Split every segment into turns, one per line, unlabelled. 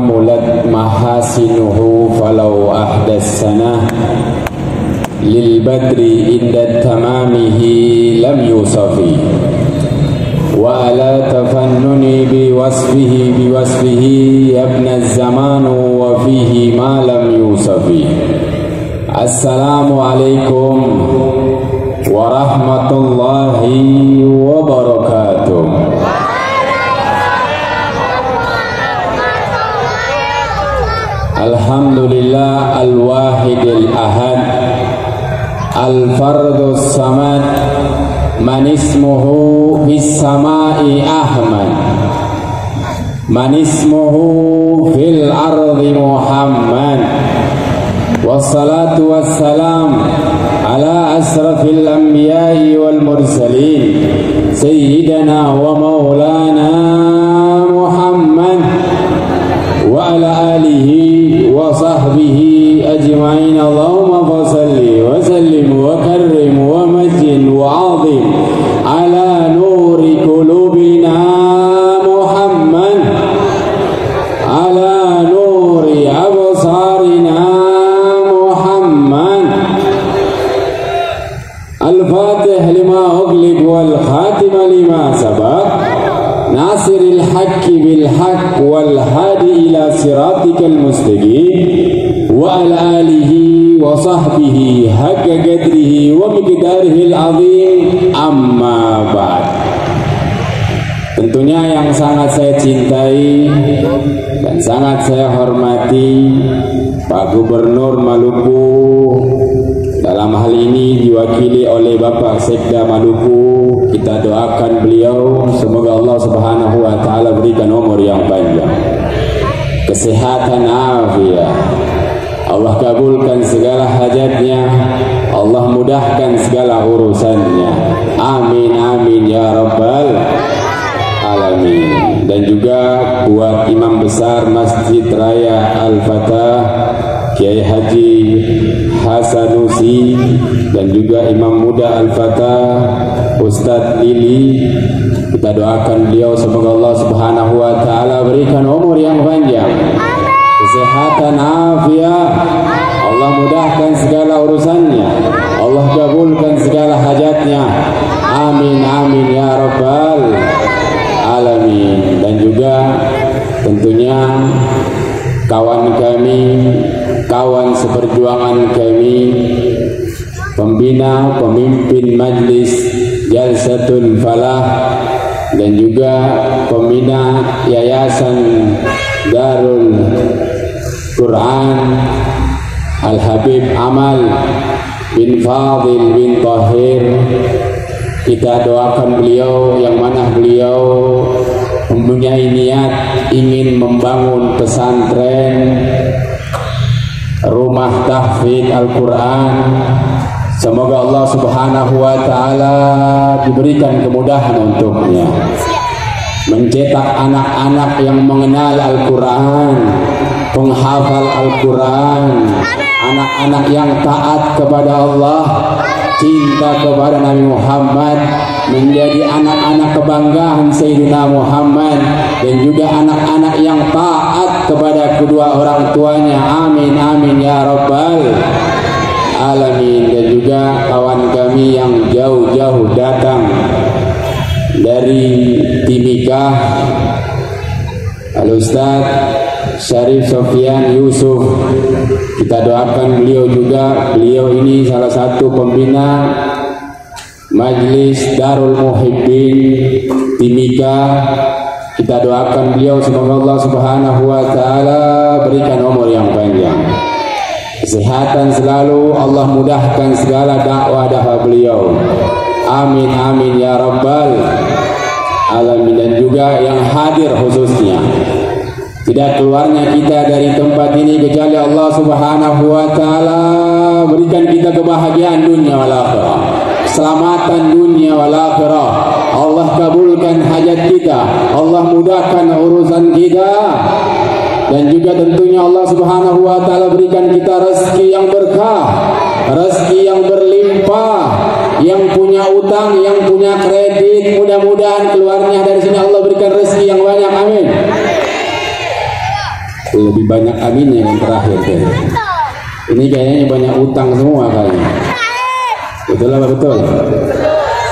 kamulat mahasinuhu falau ahdas sanah lil badri inda tamamihi lam yusafi wa ala tafannuni biwasfihi yabna zamanu wa fihi ma lam yusafi. Assalamualaikum warahmatullahi wabarakatuh. Alhamdulillah al-wahidil ahad al-fardus samad man ismuhu bis samai ahmad man ismuhu fil ardi muhammad wassalatu wassalam ala asrafil anbiya'i wal mursalin sayyidina wa maulana muhammad wa ala alihi wa sahbihi ajma'in. Allahumma fasalli wa sallim wa karrim wa majid wa azim ala nuri qulubina Muhammad ala nuri absarina Muhammad. Al-Fatih lima ughliq wal khatim lima sabaq nasiril haqqi bil haqq wal hadi ila siratikal mustaqim wa ala alihi wa sahbihi haqqa qadrihi wa miqdarihil azim, amma ba'd. Tentunya yang sangat saya cintai dan sangat saya hormati Pak Gubernur Maluku, dalam hal ini diwakili oleh Bapak Sekda Maluku. Kita doakan beliau, semoga Allah Subhanahu wa taala berikan umur yang panjang, kesehatan afiat. Allah kabulkan segala hajatnya, Allah mudahkan segala urusannya. Amin amin ya rabbal alamin. Dan juga buat Imam Besar Masjid Raya Al-Fatah Kiai Haji Hasanusi dan juga Imam Muda Al-Fatah Ustadz Lili, kita doakan beliau semoga Allah Subhanahu wa taala berikan umur yang panjang, kesehatan afiat, Allah mudahkan segala urusannya, Allah kabulkan segala hajatnya. Amin amin ya rabbal alamin. Dan juga tentunya kawan kami, kawan seperjuangan kami, pembina, pemimpin Majlis Jalsatul Falah dan juga pembina Yayasan Darul Quran Al-Habib Amal bin Fadil bin Tahir. Kita doakan beliau, yang mana beliau mempunyai niat ingin membangun pesantren, rumah tahfidz Al-Quran. Semoga Allah Subhanahu wa taala diberikan kemudahan untuknya mencetak anak-anak yang mengenal Al-Quran, penghafal Al-Quran, anak-anak yang taat kepada Allah, cinta kepada Nabi Muhammad, menjadi anak-anak kebanggaan Sayyidina Muhammad, dan juga anak-anak yang taat kepada kedua orang tuanya. Amin amin ya rabbal alamin. Dan juga kawan kami yang jauh-jauh datang dari Timika, Al-Ustaz Syarif Sofyan Yusuf, kita doakan beliau juga. Beliau ini salah satu pembina Majlis Darul Muhibbin Timika. Kita doakan beliau semoga Allah Subhanahu wa taala berikan umur yang panjang, kesehatan selalu, Allah mudahkan segala dakwah beliau. Amin amin ya rabbal alamin. Dan juga yang hadir khususnya, tidak keluarnya kita dari tempat ini kecuali Allah Subhanahu wa taala berikan kita kebahagiaan dunia wal akhirah, keselamatan dunia wal akhirah. Allah kabulkan hajat kita, Allah mudahkan urusan kita. Dan juga tentunya Allah Subhanahu wa taala berikan kita rezeki yang berkah, rezeki yang berlimpah. Yang punya utang, yang punya kredit, mudah-mudahan keluarnya dari sini Allah berikan rezeki yang banyak. Amin. Lebih banyak aminnya yang terakhir kayaknya. Ini kayaknya banyak utang semua kayaknya. Betul apa betul?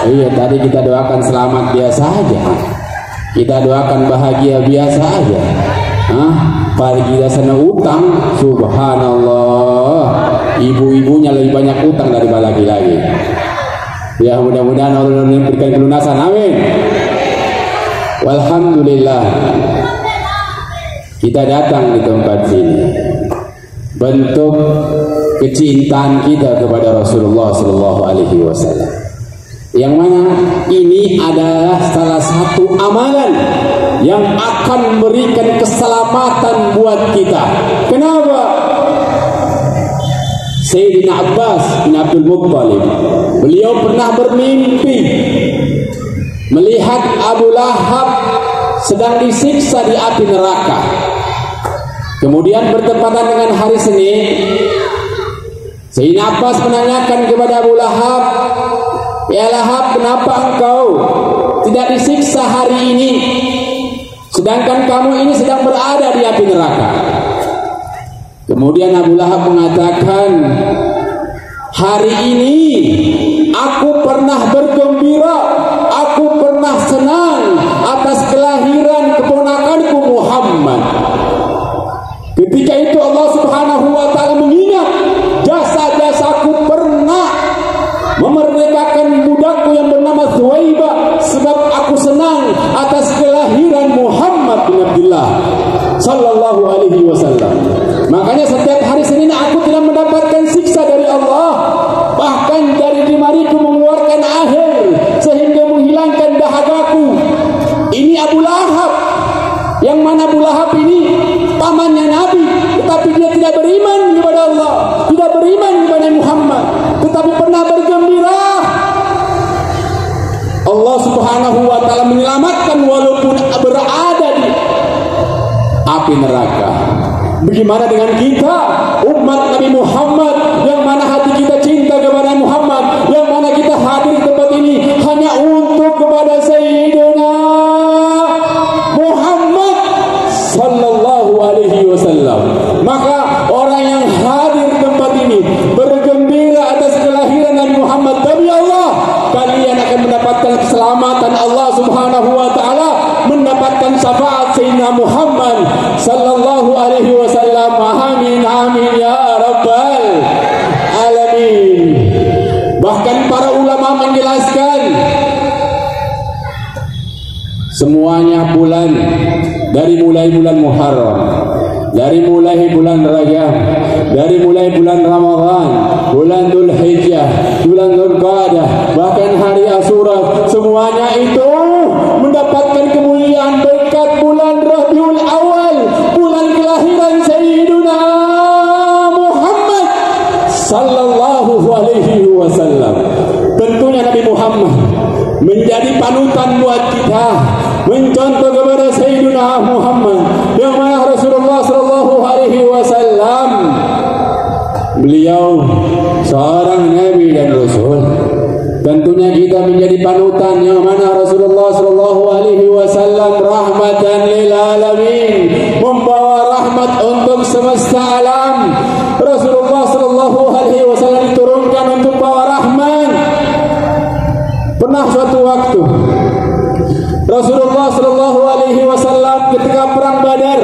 Iya, tadi kita doakan selamat biasa aja. Kita doakan bahagia biasa aja. Pada kita sana utang, subhanallah. Ibu-ibunya lebih banyak utang daripada laki-laki. Ya, mudah-mudahan Allah memberikan kelunasan. Amin. Walhamdulillah. Kita datang di tempat sini, bentuk kecintaan kita kepada Rasulullah Sallallahu Alaihi Wasallam, yang mana ini adalah salah satu amalan yang akan memberikan keselamatan buat kita. Kenapa? Sayyidina Abbas bin Abdul Muttalib, beliau pernah bermimpi melihat Abu Lahab sedang disiksa di api neraka. Kemudian bertepatan dengan hari Senin, Sayyidina Abbas menanyakan kepada Abu Lahab, "Ya Lahab, kenapa engkau tidak disiksa hari ini, sedangkan kamu ini sedang berada di api neraka?" Kemudian Abu Lahab mengatakan, "Hari ini aku pernah bergembira, aku pernah senang atas kelahiran keponakanku Muhammad." Ketika itu Allah Subhanahu wa taala mengingat jasa-jasaku pernah memerdekakan budakku yang bernama Thuwaibah, sebab aku senang atas kelahiran Muhammad bin Abdullah sallallahu alaihi wasallam. Makanya setiap hari Senin aku tidak mendapatkan siksa dari Allah, bahkan dari jemariku mengeluarkan air sehingga menghilangkan dahagaku. Ini Abu Lahab, yang mana Abu Lahab ini pamannya Nabi, tetapi dia tidak beriman kepada Allah, tidak beriman kepada Muhammad, tetapi pernah bergembira. Allah Subhanahu wa taala menyelamatkan walaupun berada di api neraka. Bagaimana dengan kita, umat Nabi Muhammad, yang mana hati kita cinta kepada Muhammad, yang mana kita hadir di tempat ini hanya untuk kepada Sayyidina Muhammad sallallahu alaihi wasallam. Maka orang yang hadir di tempat ini bergembira atas kelahiran Nabi Muhammad, demi Allah kalian akan mendapatkan keselamatan Allah Subhanahu wa taala, mendapatkan syafaat Sayyidina Muhammad sallallahu alaihi wasallam. Amin amin ya rabbal alamin. Bahkan para ulama menjelaskan semuanya bulan, dari mulai bulan Muharram, dari mulai bulan Rajab, dari mulai bulan Ramadan, bulan Dzulhijjah, bulan Dzulqa'dah, bahkan hari Asyura, semuanya itu mendapatkan kemuliaan berkat bulan Rabiul Awal, bulan kelahiran Sayyidina Muhammad sallallahu alaihi wasallam. Tentunya Nabi Muhammad menjadi panutan buat kita, mencontoh kepada Sayyidina Muhammad, yang mana Rasulullah sallallahu alaihi wasallam beliau seorang nabi dan rasul. Tentunya kita menjadi panutan, yang mana Rasulullah sallallahu alaihi wasallam rahmatan lil alamin, membawa rahmat untuk semesta alam. Rasulullah sallallahu alaihi wasallam diturunkan untuk bawa rahmat. Pernah suatu waktu Rasulullah sallallahu alaihi wasallam ketika perang Badar,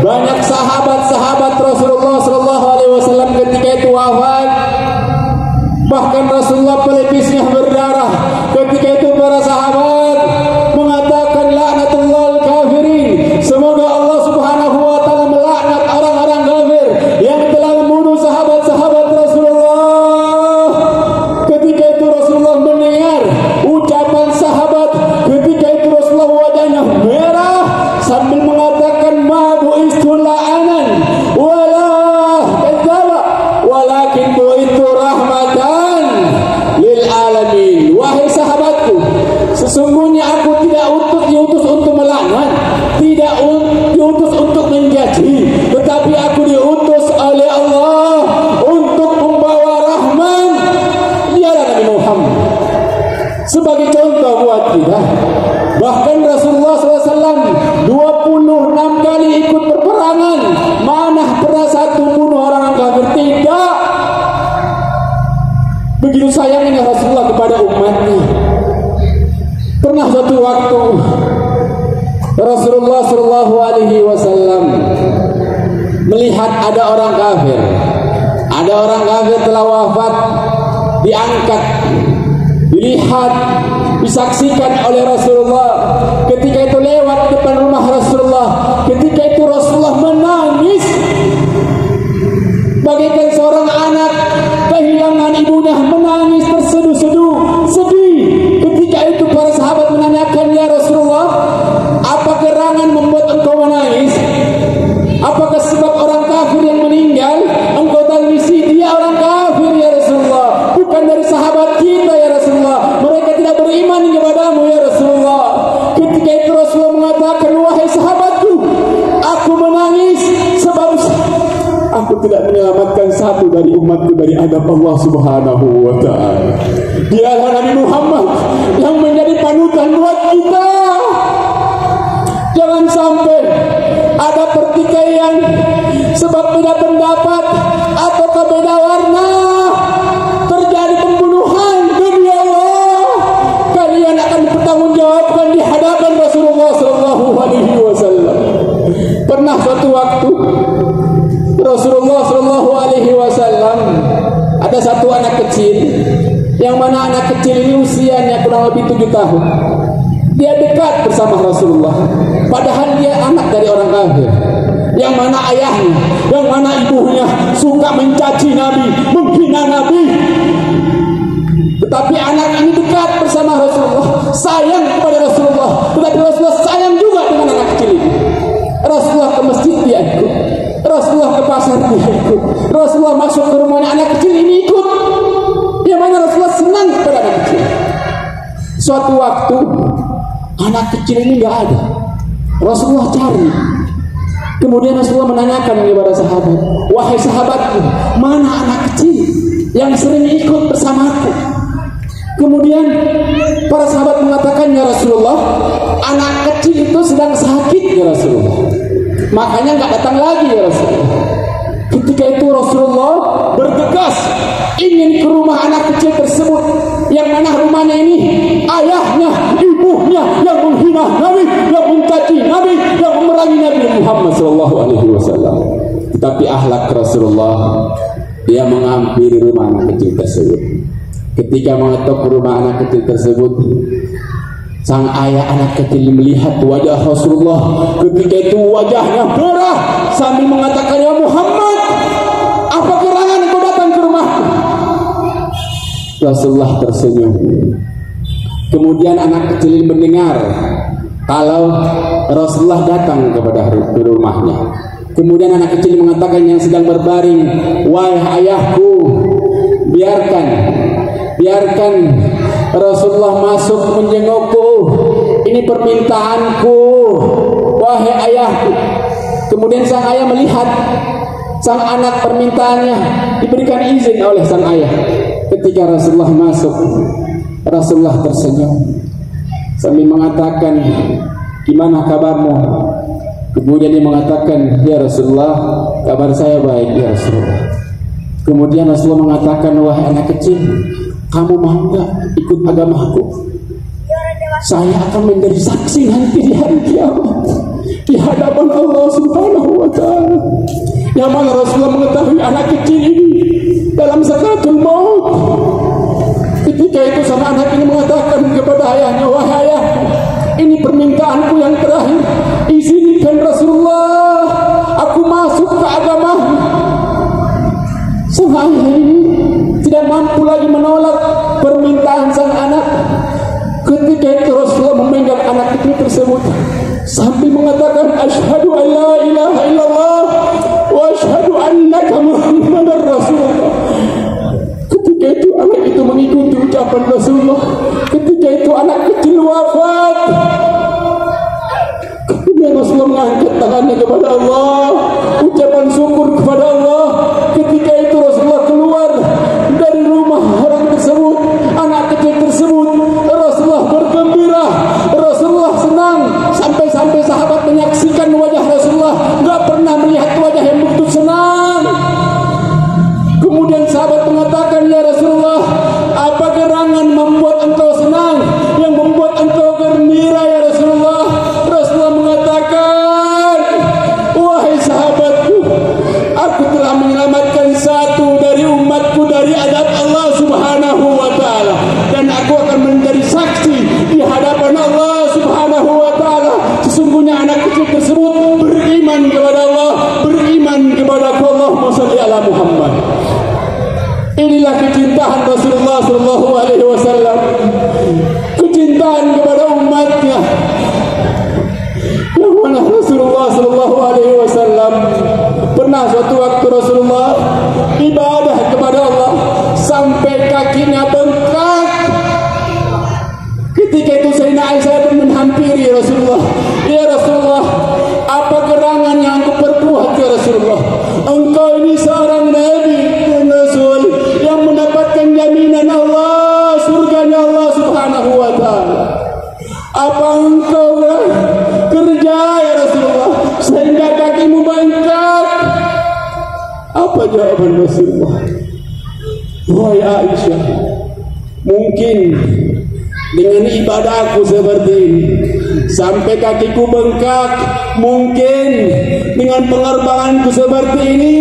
banyak sahabat-sahabat Rasulullah sallallahu alaihi wasallam ketika itu wafat. Bahkan Rasulullah pelipisnya berdarah. Ketika itu para sahabat mengatakan laknatullah al-kafirin, semoga Allah Subhanahu wa taala melaknat orang-orang kafir yang telah membunuh sahabat-sahabat Rasulullah. Ketika itu Rasulullah mendengar ucapan sahabat, ketika itu Rasulullah wajahnya merah sambil mengatakan ma bu'istu la'anan wala kadzaba walakin bu'istu rahmatan lil alamin. Wahai sahabatku, sesungguhnya aku tidak diutus untuk melaknat, tidak diutus untuk mencaci, tetapi aku diutus oleh Allah untuk membawa rahmat. Dialah Nabi Muhammad sebagai contoh buat kita. Bahkan Rasulullah SAW 26 kali ikut perperangan kepada umatnya. Pernah suatu waktu Rasulullah Shallallahu Alaihi Wasallam melihat ada orang kafir telah wafat, diangkat, dilihat, disaksikan oleh Rasulullah. Ketika itu lewat depan rumah Rasulullah, ketika itu Rasulullah menangis bagaikan seorang anak kehilangan ibunya, menangis terseduh-seduh, sedih. Ketika itu para sahabat menanyakan, ya Rasulullah, apa gerangan membuat engkau menangis? Apakah sebab orang kafir yang meninggal engkau tangisi? Dia orang kafir ya Rasulullah, bukan dari sahabat kita ya Rasulullah. Mereka tidak beriman kepadamu ya Rasulullah. Ketika itu Rasulullah mengatakan, wahai sahabatku, aku menangis sebab aku tidak menyelamatkan satu dari umatku dari adab Allah Subhanahu wa ta'ala. Dialah Nabi Muhammad yang menjadi panutan buat kita. Jangan sampai ada pertikaian sebab beda pendapat atau beda warna, terjadi pembunuhan demi Allah. Kalian akan bertanggungjawabkan di hadapan Rasulullah Sallallahu Alaihi Wasallam. Pernah suatu waktu Rasulullah Sallallahu Alaihi Wasallam ada satu anak kecil, yang mana anak kecil ini usianya kurang lebih 7 tahun. Dia dekat bersama Rasulullah, padahal dia anak dari orang kafir, yang mana ayahnya, yang mana ibunya suka mencaci Nabi, menghina Nabi. Tetapi anak ini dekat bersama Rasulullah, sayang kepada Rasulullah. Tetapi Rasulullah sayang juga dengan anak kecil ini. Rasulullah ke masjid dia ikut, Rasulullah ke pasar dia ikut, Rasulullah masuk ke rumahnya anak kecil ini ikut. Yang mana Rasulullah senang kepada anak kecil. Suatu waktu anak kecil ini nggak ada. Rasulullah cari. Kemudian Rasulullah menanyakan kepada sahabat, wahai sahabatku, mana anak kecil yang sering ikut bersamaku? Kemudian para sahabat mengatakan, ya Rasulullah, anak kecil itu sedang sakit ya Rasulullah, makanya nggak datang lagi ya Rasulullah. Ketika itu Rasulullah bergegas ingin ke rumah anak kecil tersebut, yang mana rumahnya ini ayahnya, ibunya yang menghina Nabi, yang mencaci Nabi, yang memerangi Nabi Muhammad Sallallahu Alaihi Wasallam. Tetapi akhlak Rasulullah, dia menghampiri rumah anak kecil tersebut. Ketika mengetuk rumah anak kecil tersebut, sang ayah anak kecil melihat wajah Rasulullah. Ketika itu wajahnya merah sambil mengatakan, ya Muhammad, apa gerangan kau datang ke rumahku? Rasulullah tersenyum. Kemudian anak kecil ini mendengar kalau Rasulullah datang kepada rumahnya. Kemudian anak kecil mengatakan yang sedang berbaring, wahai ayahku, biarkan Rasulullah masuk menjengukku. Ini permintaanku, wahai ayahku. Kemudian sang ayah melihat sang anak, permintaannya diberikan izin oleh sang ayah. Ketika Rasulullah masuk, Rasulullah tersenyum sambil mengatakan, gimana kabarmu? Kemudian dia mengatakan, ya Rasulullah, kabar saya baik ya Rasulullah. Kemudian Rasulullah mengatakan, wahai anak kecil, kamu mau gak ikut agamaku? Saya akan menjadi saksi nanti di hari kiamat di hadapan Allah Subhanahu wa ta'ala. Yang mana Rasulullah mengetahui anak kecil ini dalam sakaratul maut. Ketika itu sama anak ini mengatakan kepada ayahnya, wahai ayah, ini permintaanku yang terakhir, izinkan Rasulullah aku masuk ke agamamu. Sang ayah ini tidak mampu lagi menolak permintaan sang anak. Ketika itu Rasulullah memegang anak kecil tersebut sambil mengatakan, asyhadu an la ilaha illallah wa asyhadu annaka Muhammadar Rasulullah. Ketika itu anak itu mengikuti ucapan Rasulullah. Ketika itu anak kecil wafat. Kemudian Rasulullah mengangkat tangannya kepada Allah, ucapan syukur kepada Allah. Ketika itu Rasulullah keluar dari rumah orang tersebut, anak kecil tersebut. Rasulullah bergembira, Rasulullah senang, sampai-sampai sahabat menyaksikan wajah Rasulullah, nggak pernah melihat wajah yang begitu senang. Kemudian sahabat mengatakan, ya Rasulullah, apa gerangan membuat ala Muhammad. Inilah kecintaan Rasulullah sallallahu alaihi wasallam, kecintaan kepada umatnya. Yang mana Rasulullah sallallahu alaihi wasallam pernah suatu waktu Rasulullah ibadah kepada Allah sampai kakinya bengkak. Ketika itu Sayyidina Aisyah pun menghampiri Rasulullah. Ya Rasulullah, apa gerangan yang aku perbuat ya Rasulullah? Engkau ini seorang Nabi dan Rasul yang mendapatkan jaminan Allah, surganya Allah subhanahu wa ta'ala. Apa engkau kerja ya Rasulullah sehingga kakimu bengkak? Apa jawaban Rasulullah? Wahai Aisyah, mungkin dengan ibadahku seperti ini sampai kakiku bengkak, mungkin dengan pengorbananku seperti ini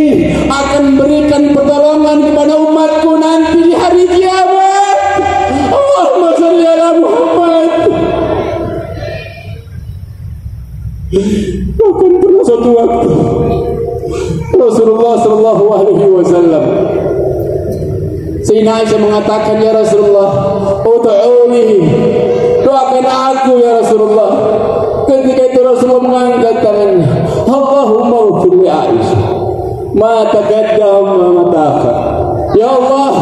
akan berikan pertolongan kepada umatku nanti di hari kiamat. Allahumma shalli ala Muhammad. Bahkan pernah suatu waktu Rasulullah sallallahu alaihi wasallam, Sayyidina Aisyah mengatakan, ya Rasulullah, ud'uni, doakan aku ya Rasulullah. Ketika itu Rasulullah mengangkat tangannya, Allahumma ighfir li Aisyah ma taqaddama wa ma ta'akhkhar. Ya Allah,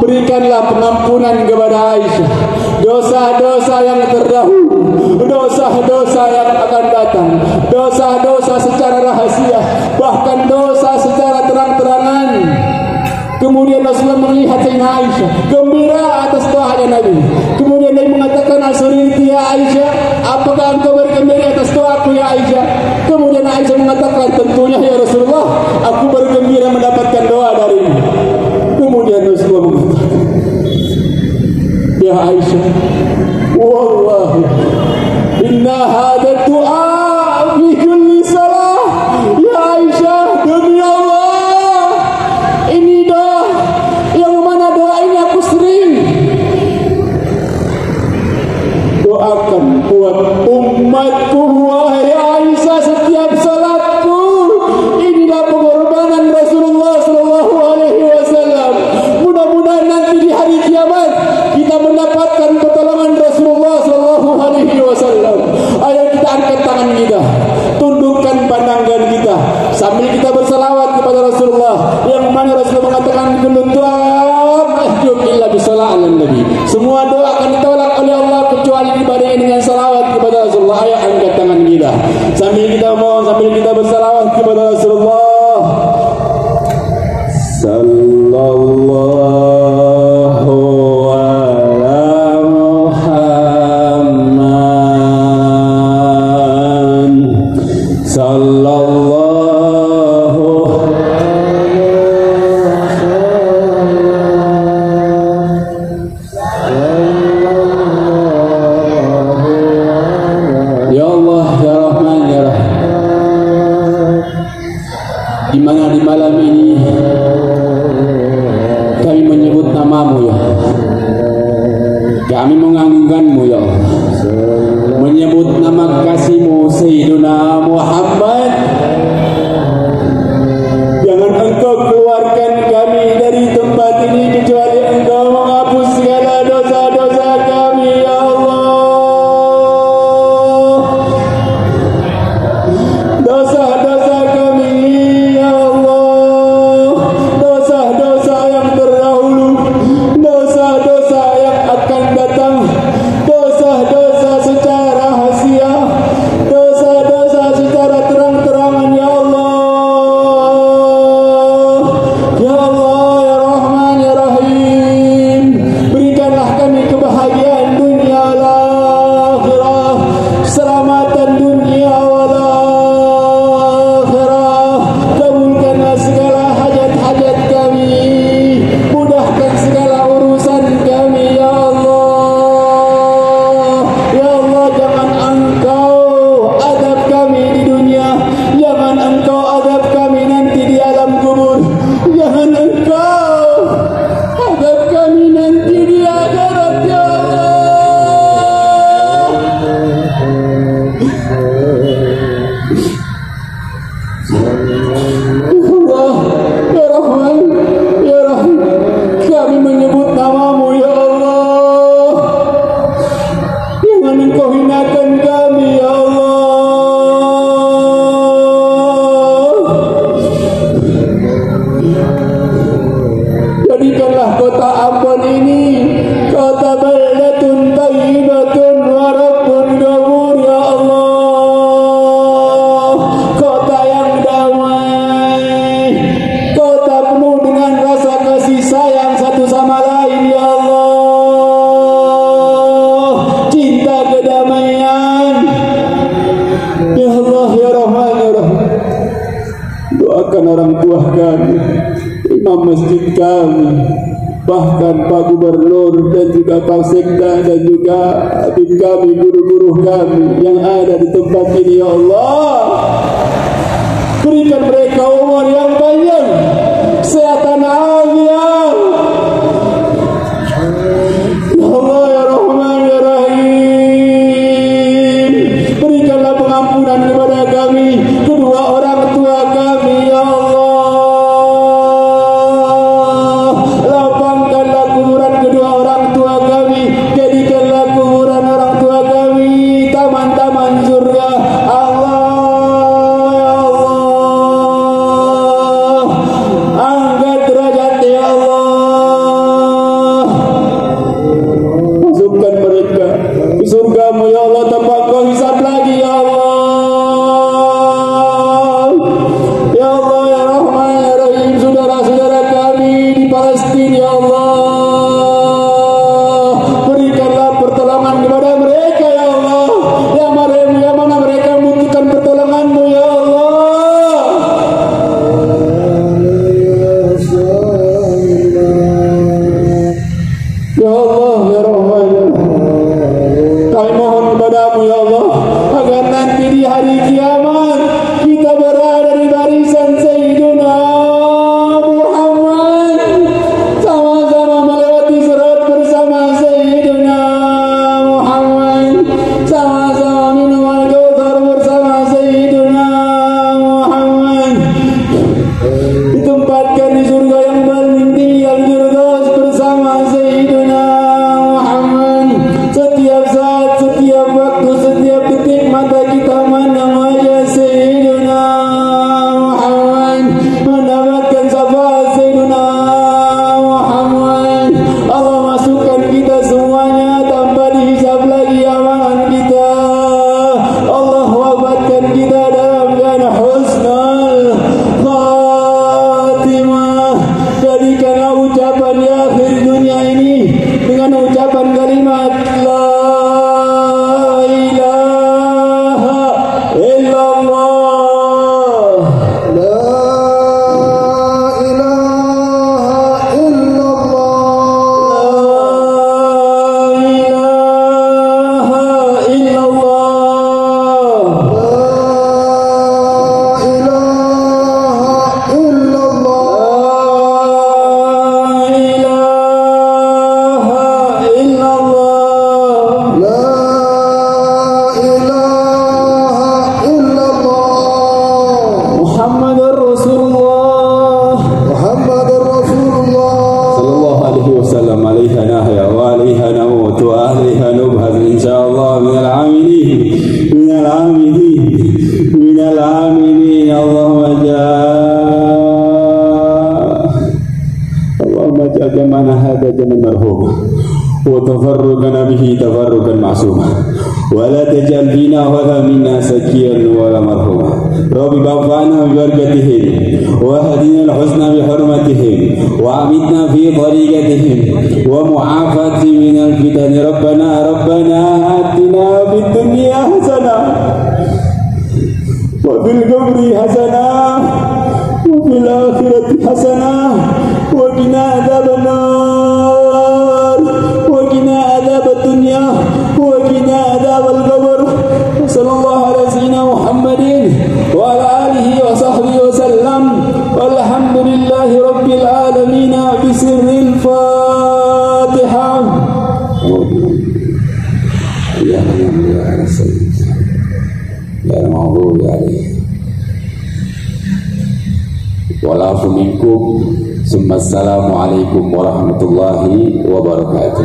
berikanlah pengampunan kepada Aisyah dosa-dosa yang terdahulu, dosa-dosa yang akan datang, dosa-dosa secara rahasia, bahkan dosa secara terang-terangan. Kemudian Rasulullah melihat Sayyidina Aisyah gembira atas doanya Nabi. Kemudian Nabi mengatakan, asyuriti ya Aisyah, apakah engkau bergembira atas doaku ya Aisyah? Kemudian Aisyah mengatakan, tentunya ya Rasulullah, aku bergembira mendapatkan doa darimu. Kemudian Rasulullah mengatakan, ya Aisyah, wallahi inna hadha du'a fi kulli salah. Ya Aisyah, demi Allah, ini doa yang mana doa ini aku sering doakan buat umatku. Wahai Aisyah, setiap salatku inilah pengorbanan Rasulullah sallallahu alaihi wasallam. Mudah-mudahan nanti di hari kiamat kita mendapatkan pertolongan Rasulullah sallallahu alaihi wasallam. Ayo kita angkat tangan kita, tundukkan pandangan kita sambil kita bersalawat kepada Rasulullah, yang mana Rasulullah mengatakan kullu du'a mahjub illa bisalah ala nabi. Semua doa akan ditolak oleh Allah kecuali dibarengi dengan salawat kepada Rasulullah. Ayo angkat tangan kita sambil kita mohon, sambil kita bersalawat kepada Rasulullah sallallahu ala Muhammad sallallahu. Ya Allah, ya Rahman, ya Rahim, di mana di malam ini kami menyebut namamu ya Allah. Kami mengagungkanmu ya Allah, menyebut nama kasihmu Sayyiduna Muhammad. Jangan engkau keluarkan kami dari tempat ini kecuali engkau menghapus segala dosa-dosa kami ya Allah. Dosa-dosa kami ya Allah, dosa-dosa yang terdahulu, dosa-dosa yang akan datang. kota Ambon ini kota baldatun thayyibatun wa rabbun ghafur ya Allah, kota yang damai, kota penuh dengan rasa kasih sayang satu sama lain ya Allah, cinta kedamaian ya Allah ya Rahman ya Rahim. Doakan orang tua kami, imam masjid kami, bahkan Pak Gubernur dan juga Pak Sekda dan juga habib kami, guru-guru kami yang ada di tempat ini ya Allah. Berikan mereka umur yang panjang, kesehatan afiat ya Allah ya Rahman ya Rahim. Berikanlah pengampunan kepada kami, kedua orang tua kami ya Allah. Lapangkanlah kuburan kedua orang tua kami, jadikanlah kuburan orang tua kami taman-taman surga Allah ya Allah. Angkat derajat ya Allah, masukkan mereka di surgamu ya Allah tanpa kau hisab lagi ya Allah. Ya Allah ya Rahman ya Rahim. Saudara-saudara kami di Palestina ya Allah, berikanlah pertolongan kepada mereka ya Allah, yang mana mereka membutuhkan pertolonganmu ya Allah. Ya Allah ya Rahman ya Rahim. Kami mohon kepadamu ya Allah, agar nanti di hari kiamat kita berada di barisan Sayyiduna Muhammad, sama-sama melewati sirat bersama Sayyiduna Muhammad, sama-sama minum al-Kautsar bersama Sayyiduna Muhammad, ditempatkan di surga yang paling tinggi al-Firdaus bersama Sayyiduna Muhammad. Setiap saat, setiap waktu, setiap detik mata kita mandang wajah Sayyiduna Muhammad, mendapatkan syafaat Sayyiduna Muhammad. Allah masukkan kita semuanya tanpa dihisab lagi amalan kita. Allah wafatkan kita dalam keadaan husnul khatimah. Jadikanlah ucapan di akhir dunia ini dengan ucapan kalimat la ilaha illallah.
La ilaha illallah.
La ilaha illallah.
La ilaha illallah.
La ilaha illallah.
La ilaha illallah.
Muhammadur Rasulullah
Muhammadur Rasulullah.
sallallahu alaihi wasallam. Alaiha nahya wa alaiha namut wa alaiha nubhas insyaallah minal aminin minal aminin minal aminin. Allahumma ja'al jamana hadha jaman marhuma wa tafarruqana bihi tafarruqan ma'suma wa la taj'al fina wa la minna sakiyan wa la marhuma. Rabbi ba'fana bi barakatihim wa hadina al-husna bi hurmatihim wa amitna fi tariqatihim wa mu'afati min al-fitan. Rabbana atina fid dunya hasanah wa fil qabri hasanah wa fil akhirati hasanah wa qina adzaban nar wa qina adzabad dunya wa qina adzabal qabr. Sallallahu alaihi sayyidina Muhammadin wa ala alihi wa sahbihi wa sallam. Walhamdulillahi rabbil alamin. Bisirril Fatihah. Ya maghdubi alaihim walafu minkum. Assalamualaikum warahmatullahi wabarakatuh.